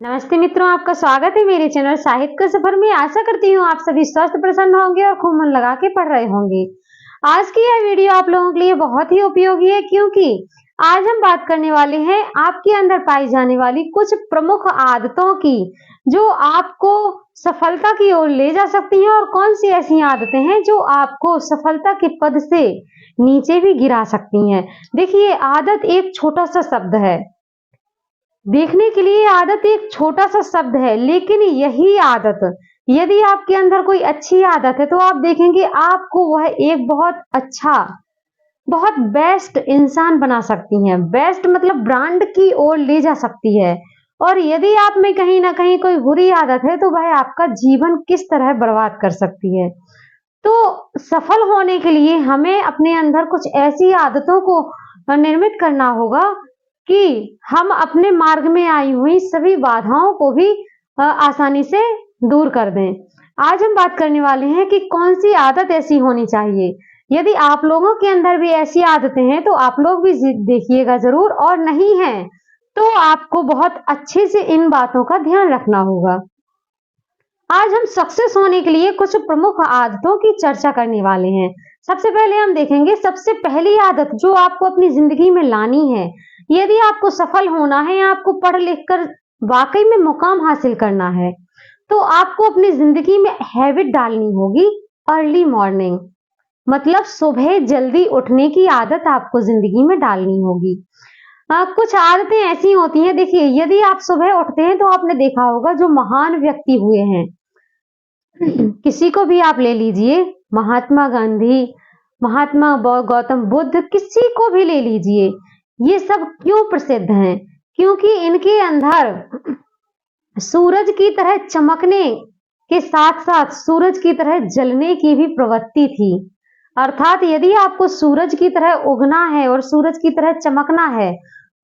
नमस्ते मित्रों, आपका स्वागत है मेरे चैनल साहित्य का सफर में। आशा करती हूँ आप सभी स्वस्थ प्रसन्न होंगे और खूब मन लगा के पढ़ रहे होंगे। आज की यह वीडियो आप लोगों के लिए बहुत ही उपयोगी है, क्योंकि आज हम बात करने वाले हैं आपके अंदर पाई जाने वाली कुछ प्रमुख आदतों की, जो आपको सफलता की ओर ले जा सकती हैं, और कौन सी ऐसी आदतें हैं जो आपको सफलता के पद से नीचे भी गिरा सकती हैं। देखिए, आदत एक छोटा सा शब्द है, देखने के लिए आदत एक छोटा सा शब्द है, लेकिन यही आदत यदि आपके अंदर कोई अच्छी आदत है तो आप देखेंगे आपको वह एक बहुत अच्छा, बहुत बेस्ट इंसान बना सकती है। बेस्ट मतलब ब्रांड की ओर ले जा सकती है। और यदि आप में कहीं ना कहीं कोई बुरी आदत है तो वह आपका जीवन किस तरह बर्बाद कर सकती है। तो सफल होने के लिए हमें अपने अंदर कुछ ऐसी आदतों को निर्मित करना होगा कि हम अपने मार्ग में आई हुई सभी बाधाओं को भी आसानी से दूर कर दें। आज हम बात करने वाले हैं कि कौन सी आदत ऐसी होनी चाहिए। यदि आप लोगों के अंदर भी ऐसी आदतें हैं तो आप लोग भी देखिएगा जरूर, और नहीं है तो आपको बहुत अच्छे से इन बातों का ध्यान रखना होगा। आज हम सक्सेस होने के लिए कुछ प्रमुख आदतों की चर्चा करने वाले हैं। सबसे पहले हम देखेंगे सबसे पहली आदत जो आपको अपनी जिंदगी में लानी है। यदि आपको सफल होना है, आपको पढ़ लिख कर वाकई में मुकाम हासिल करना है, तो आपको अपनी जिंदगी में हैबिट डालनी होगी। अर्ली मॉर्निंग मतलब सुबह जल्दी उठने की आदत आपको जिंदगी में डालनी होगी। कुछ आदतें ऐसी होती हैं, देखिए यदि आप सुबह उठते हैं तो आपने देखा होगा जो महान व्यक्ति हुए हैं, किसी को भी आप ले लीजिए, महात्मा गांधी, महात्मा गौतम बुद्ध, किसी को भी ले लीजिए, ये सब क्यों प्रसिद्ध हैं? क्योंकि इनके अंदर सूरज की तरह चमकने के साथ साथ सूरज की तरह जलने की भी प्रवृत्ति थी। अर्थात यदि आपको सूरज की तरह उगना है और सूरज की तरह चमकना है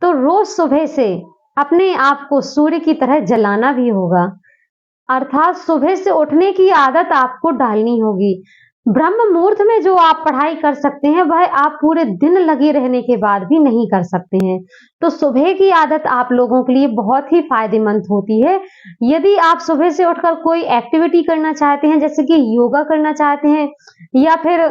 तो रोज सुबह से अपने आप को सूर्य की तरह जलाना भी होगा। अर्थात सुबह से उठने की आदत आपको डालनी होगी। ब्रह्म मुहूर्त में जो आप पढ़ाई कर सकते हैं वह आप पूरे दिन लगे रहने के बाद भी नहीं कर सकते हैं। तो सुबह की आदत आप लोगों के लिए बहुत ही फायदेमंद होती है। यदि आप सुबह से उठकर कोई एक्टिविटी करना चाहते हैं, जैसे कि योगा करना चाहते हैं, या फिर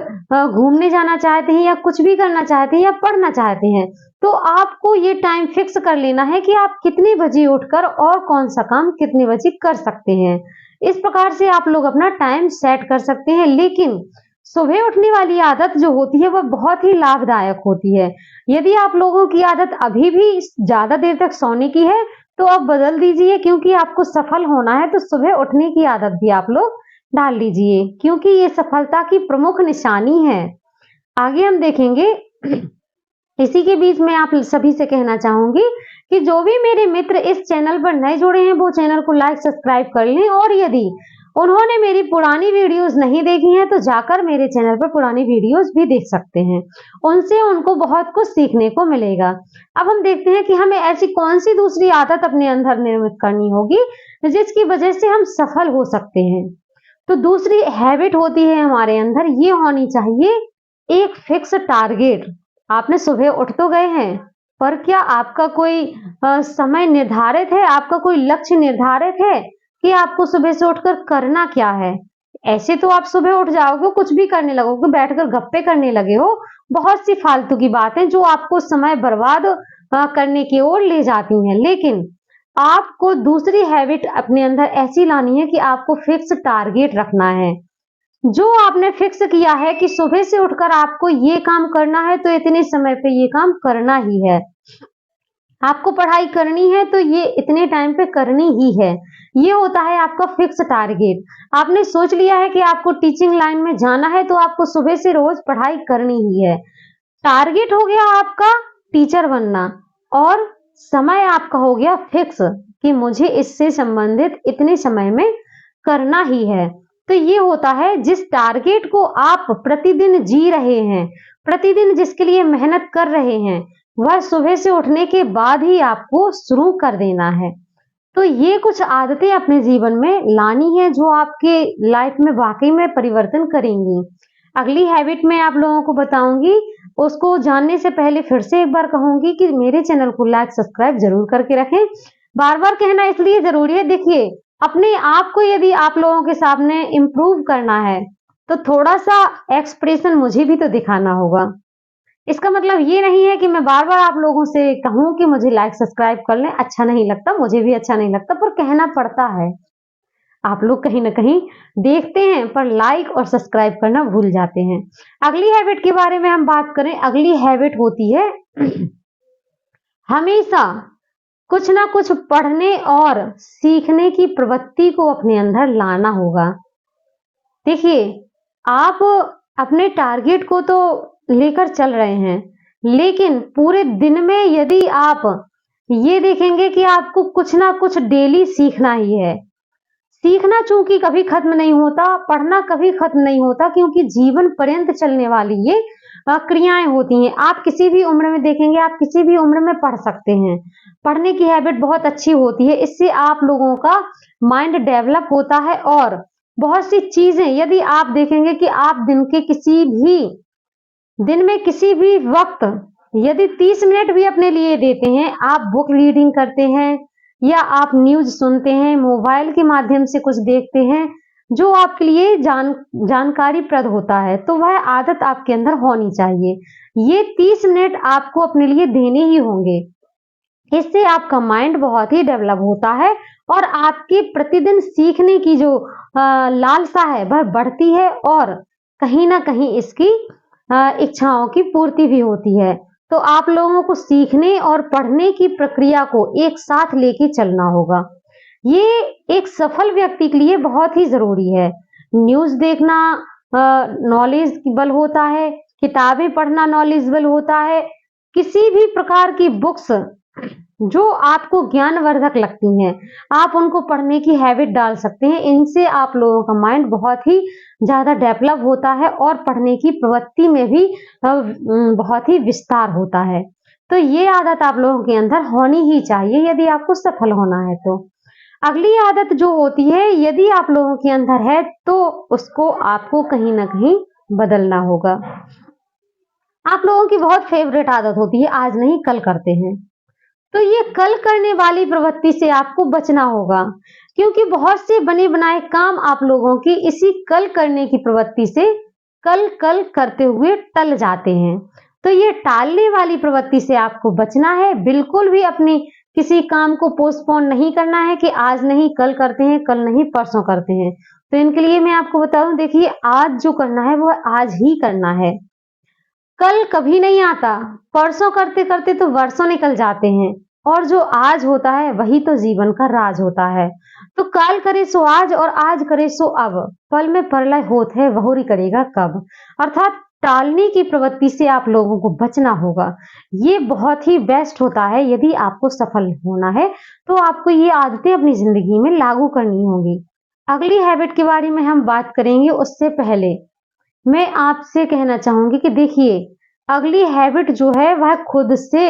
घूमने जाना चाहते हैं, या कुछ भी करना चाहते हैं, या पढ़ना चाहते हैं, तो आपको ये टाइम फिक्स कर लेना है कि आप कितने बजे उठकर और कौन सा काम कितने बजे कर सकते हैं। इस प्रकार से आप लोग अपना टाइम सेट कर सकते हैं। लेकिन सुबह उठने वाली आदत जो होती है वह बहुत ही लाभदायक होती है। यदि आप लोगों की आदत अभी भी ज्यादा देर तक सोने की है तो आप बदल दीजिए, क्योंकि आपको सफल होना है तो सुबह उठने की आदत भी आप लोग डाल लीजिए, क्योंकि ये सफलता की प्रमुख निशानी है। आगे हम देखेंगे। इसी के बीच में आप सभी से कहना चाहूंगी कि जो भी मेरे मित्र इस चैनल पर नए जुड़े हैं वो चैनल को लाइक सब्सक्राइब कर लें, और यदि उन्होंने मेरी पुरानी वीडियोस नहीं देखी हैं तो जाकर मेरे चैनल पर पुरानी वीडियोस भी देख सकते हैं, उनसे उनको बहुत कुछ सीखने को मिलेगा। अब हम देखते हैं कि हमें ऐसी कौन सी दूसरी आदत अपने अंदर निर्मित करनी होगी जिसकी वजह से हम सफल हो सकते हैं। तो दूसरी हैबिट होती है हमारे अंदर, ये होनी चाहिए एक फिक्स टारगेट। आपने सुबह उठ तो गए हैं, पर क्या आपका कोई समय निर्धारित है, आपका कोई लक्ष्य निर्धारित है कि आपको सुबह से उठकर करना क्या है? ऐसे तो आप सुबह उठ जाओगे, कुछ भी करने लगोगे, बैठकर गप्पे करने लगे हो, बहुत सी फालतू की बातें जो आपको समय बर्बाद करने की ओर ले जाती हैं। लेकिन आपको दूसरी हैबिट अपने अंदर ऐसी लानी है कि आपको फिक्स टारगेट रखना है। जो आपने फिक्स किया है कि सुबह से उठकर आपको ये काम करना है तो इतने समय पे ये काम करना ही है, आपको पढ़ाई करनी है तो ये इतने टाइम पे करनी ही है, ये होता है आपका फिक्स टारगेट। आपने सोच लिया है कि आपको टीचिंग लाइन में जाना है तो आपको सुबह से रोज पढ़ाई करनी ही है। टारगेट हो गया आपका टीचर बनना, और समय आपका हो गया फिक्स कि मुझे इससे संबंधित इतने समय में करना ही है। तो ये होता है जिस टारगेट को आप प्रतिदिन जी रहे हैं, प्रतिदिन जिसके लिए मेहनत कर रहे हैं, वह सुबह से उठने के बाद ही आपको शुरू कर देना है। तो ये कुछ आदतें अपने जीवन में लानी है जो आपके लाइफ में वाकई में परिवर्तन करेंगी। अगली हैबिट मैं आप लोगों को बताऊंगी, उसको जानने से पहले फिर से एक बार कहूंगी कि मेरे चैनल को लाइक सब्सक्राइब जरूर करके रखें, बार बार कहना इसलिए जरूरी है, देखिए अपने आप को यदि आप लोगों के सामने इम्प्रूव करना है तो थोड़ा सा एक्सप्रेशन मुझे भी तो दिखाना होगा। इसका मतलब ये नहीं है कि मैं बार बार आप लोगों से कहूं कि मुझे लाइक सब्सक्राइब कर लें, अच्छा नहीं लगता, मुझे भी अच्छा नहीं लगता, पर कहना पड़ता है। आप लोग कहीं ना कहीं देखते हैं पर लाइक और सब्सक्राइब करना भूल जाते हैं। अगली हैबिट के बारे में हम बात करें, अगली हैबिट होती है हमेशा कुछ ना कुछ पढ़ने और सीखने की प्रवृत्ति को अपने अंदर लाना होगा। देखिए, आप अपने टारगेट को तो लेकर चल रहे हैं, लेकिन पूरे दिन में यदि आप ये देखेंगे कि आपको कुछ ना कुछ डेली सीखना ही है। सीखना चूंकि कभी खत्म नहीं होता, पढ़ना कभी खत्म नहीं होता, क्योंकि जीवन पर्यंत चलने वाली ये क्रियाएं होती हैं। आप किसी भी उम्र में देखेंगे, आप किसी भी उम्र में पढ़ सकते हैं। पढ़ने की हैबिट बहुत अच्छी होती है, इससे आप लोगों का माइंड डेवलप होता है और बहुत सी चीजें यदि आप देखेंगे कि आप दिन में किसी भी वक्त यदि 30 मिनट भी अपने लिए देते हैं, आप बुक रीडिंग करते हैं या आप न्यूज सुनते हैं, मोबाइल के माध्यम से कुछ देखते हैं जो आपके लिए जानकारी प्रद होता है, तो वह आदत आपके अंदर होनी चाहिए। ये 30 मिनट आपको अपने लिए देने ही होंगे। इससे आपका माइंड बहुत ही डेवलप होता है और आपकी प्रतिदिन सीखने की जो लालसा है वह बढ़ती है और कहीं ना कहीं इसकी इच्छाओं की पूर्ति भी होती है। तो आप लोगों को सीखने और पढ़ने की प्रक्रिया को एक साथ लेके चलना होगा। ये एक सफल व्यक्ति के लिए बहुत ही जरूरी है। न्यूज देखना नॉलेजेबल होता है, किताबें पढ़ना नॉलेजेबल होता है, किसी भी प्रकार की बुक्स जो आपको ज्ञानवर्धक लगती हैं, आप उनको पढ़ने की हैबिट डाल सकते हैं। इनसे आप लोगों का माइंड बहुत ही ज्यादा डेवलप होता है और पढ़ने की प्रवृत्ति में भी बहुत ही विस्तार होता है। तो ये आदत आप लोगों के अंदर होनी ही चाहिए यदि आपको सफल होना है। तो अगली आदत जो होती है, यदि आप लोगों के अंदर है तो उसको आपको कहीं ना कहीं बदलना होगा। आप लोगों की बहुत फेवरेट आदत होती है, आज नहीं कल करते हैं, तो ये कल करने वाली प्रवृत्ति से आपको बचना होगा, क्योंकि बहुत से बने बनाए काम आप लोगों की इसी कल करने की प्रवृत्ति से कल कल करते हुए टल जाते हैं। तो ये टालने वाली प्रवृत्ति से आपको बचना है। बिल्कुल भी अपनी किसी काम को पोस्टपोन नहीं करना है कि आज नहीं कल करते हैं, कल नहीं परसों करते हैं। तो इनके लिए मैं आपको बता दूं, देखिए आज जो करना है वो आज ही करना है। कल कभी नहीं आता, परसों करते करते तो वर्षों निकल जाते हैं और जो आज होता है वही तो जीवन का राज होता है। तो काल करे सो आज और आज करे सो अब, पल में प्रलय होत है बहुरी करेगा कब। अर्थात टालने की प्रवृत्ति से आप लोगों को बचना होगा। ये बहुत ही बेस्ट होता है। यदि आपको सफल होना है तो आपको ये आदतें अपनी जिंदगी में लागू करनी होगी। अगली हैबिट के बारे में हम बात करेंगे, उससे पहले मैं आपसे कहना चाहूंगी कि देखिए अगली हैबिट जो है वह खुद से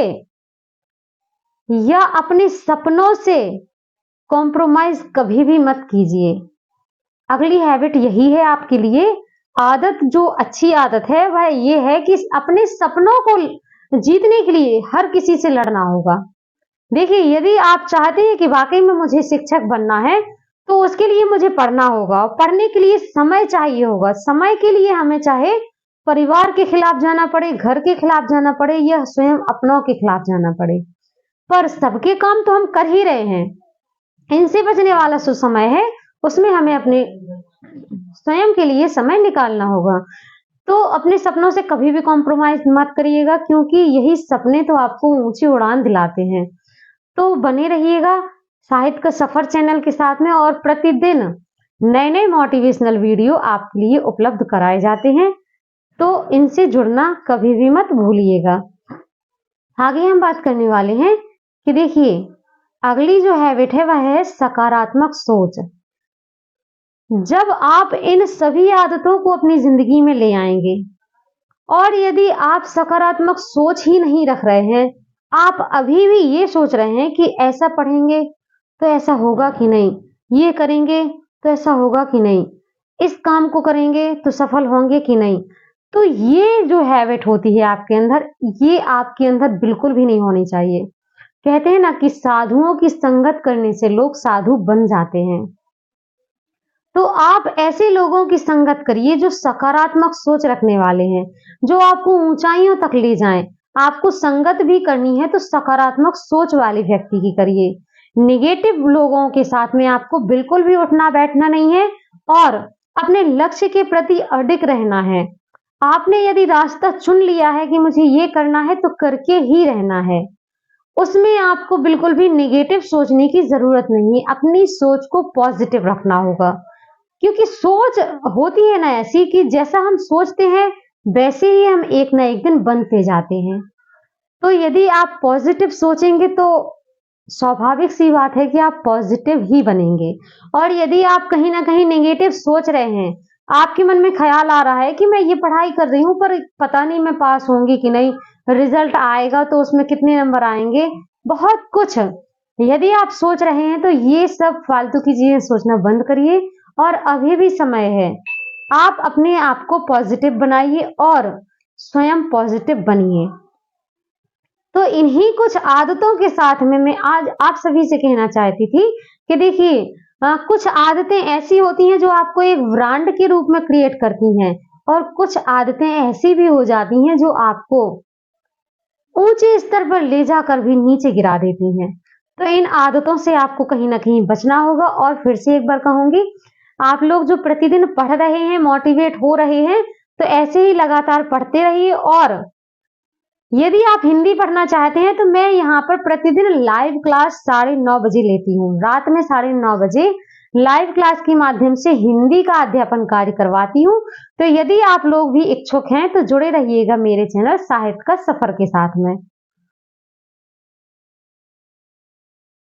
या अपने सपनों से कॉम्प्रोमाइज कभी भी मत कीजिए। अगली हैबिट यही है आपके लिए। आदत जो अच्छी आदत है वह ये है कि अपने सपनों को जीतने के लिए हर किसी से लड़ना होगा। देखिए यदि आप चाहते हैं कि वाकई में मुझे शिक्षक बनना है तो उसके लिए मुझे पढ़ना होगा, पढ़ने के लिए समय चाहिए होगा। समय के लिए हमें चाहे परिवार के खिलाफ जाना पड़े, घर के खिलाफ जाना पड़े या स्वयं अपनों के खिलाफ जाना पड़े, पर सबके काम तो हम कर ही रहे हैं। इनसे बचने वाला जो समय है उसमें हमें अपने स्वयं के लिए समय निकालना होगा। तो अपने सपनों से कभी भी कॉम्प्रोमाइज मत करिएगा, क्योंकि यही सपने तो आपको ऊंची उड़ान दिलाते हैं। तो बने रहिएगा साहित्य का सफर चैनल के साथ में, और प्रतिदिन नए नए मोटिवेशनल वीडियो आपके लिए उपलब्ध कराए जाते हैं, तो इनसे जुड़ना कभी भी मत भूलिएगा। आगे हम बात करने वाले हैं कि देखिए अगली जो हैबिट है वह है सकारात्मक सोच। जब आप इन सभी आदतों को अपनी जिंदगी में ले आएंगे और यदि आप सकारात्मक सोच ही नहीं रख रहे हैं, आप अभी भी ये सोच रहे हैं कि ऐसा पढ़ेंगे तो ऐसा होगा कि नहीं, ये करेंगे तो ऐसा होगा कि नहीं, इस काम को करेंगे तो सफल होंगे कि नहीं, तो ये जो हैबिट होती है आपके अंदर, ये आपके अंदर बिल्कुल भी नहीं होनी चाहिए। कहते हैं ना कि साधुओं की संगत करने से लोग साधु बन जाते हैं। तो आप ऐसे लोगों की संगत करिए जो सकारात्मक सोच रखने वाले हैं, जो आपको ऊंचाइयों तक ले जाएं। आपको संगत भी करनी है तो सकारात्मक सोच वाले व्यक्ति की करिए। नेगेटिव लोगों के साथ में आपको बिल्कुल भी उठना बैठना नहीं है और अपने लक्ष्य के प्रति अडिग रहना है। आपने यदि रास्ता चुन लिया है कि मुझे ये करना है तो करके ही रहना है। उसमें आपको बिल्कुल भी नेगेटिव सोचने की जरूरत नहीं है। अपनी सोच को पॉजिटिव रखना होगा, क्योंकि सोच होती है ना ऐसी कि जैसा हम सोचते हैं वैसे ही हम एक ना एक दिन बनते जाते हैं। तो यदि आप पॉजिटिव सोचेंगे तो स्वाभाविक सी बात है कि आप पॉजिटिव ही बनेंगे। और यदि आप कहीं ना कहीं नेगेटिव सोच रहे हैं, आपके मन में ख्याल आ रहा है कि मैं ये पढ़ाई कर रही हूँ पर पता नहीं मैं पास होंगी कि नहीं, रिजल्ट आएगा तो उसमें कितने नंबर आएंगे, बहुत कुछ यदि आप सोच रहे हैं तो ये सब फालतू की चीजें सोचना बंद करिए और अभी भी समय है। आप अपने आप को पॉजिटिव बनाइए और स्वयं पॉजिटिव बनिए। तो इन्हीं कुछ आदतों के साथ में मैं आज आप सभी से कहना चाहती थी कि देखिए, कुछ आदतें ऐसी होती हैं जो आपको एक ब्रांड के रूप में क्रिएट करती हैं और कुछ आदतें ऐसी भी हो जाती हैं जो आपको ऊंचे स्तर पर ले जाकर भी नीचे गिरा देती हैं। तो इन आदतों से आपको कहीं ना कहीं बचना होगा। और फिर से एक बार कहूंगी, आप लोग जो प्रतिदिन पढ़ रहे हैं, मोटिवेट हो रहे हैं, तो ऐसे ही लगातार पढ़ते रहिए। और यदि आप हिंदी पढ़ना चाहते हैं तो मैं यहाँ पर प्रतिदिन लाइव क्लास 9:30 बजे लेती हूँ। रात में 9:30 बजे लाइव क्लास के माध्यम से हिंदी का अध्यापन कार्य करवाती हूँ। तो यदि आप लोग भी इच्छुक हैं तो जुड़े रहिएगा मेरे चैनल साहित्य का सफर के साथ में।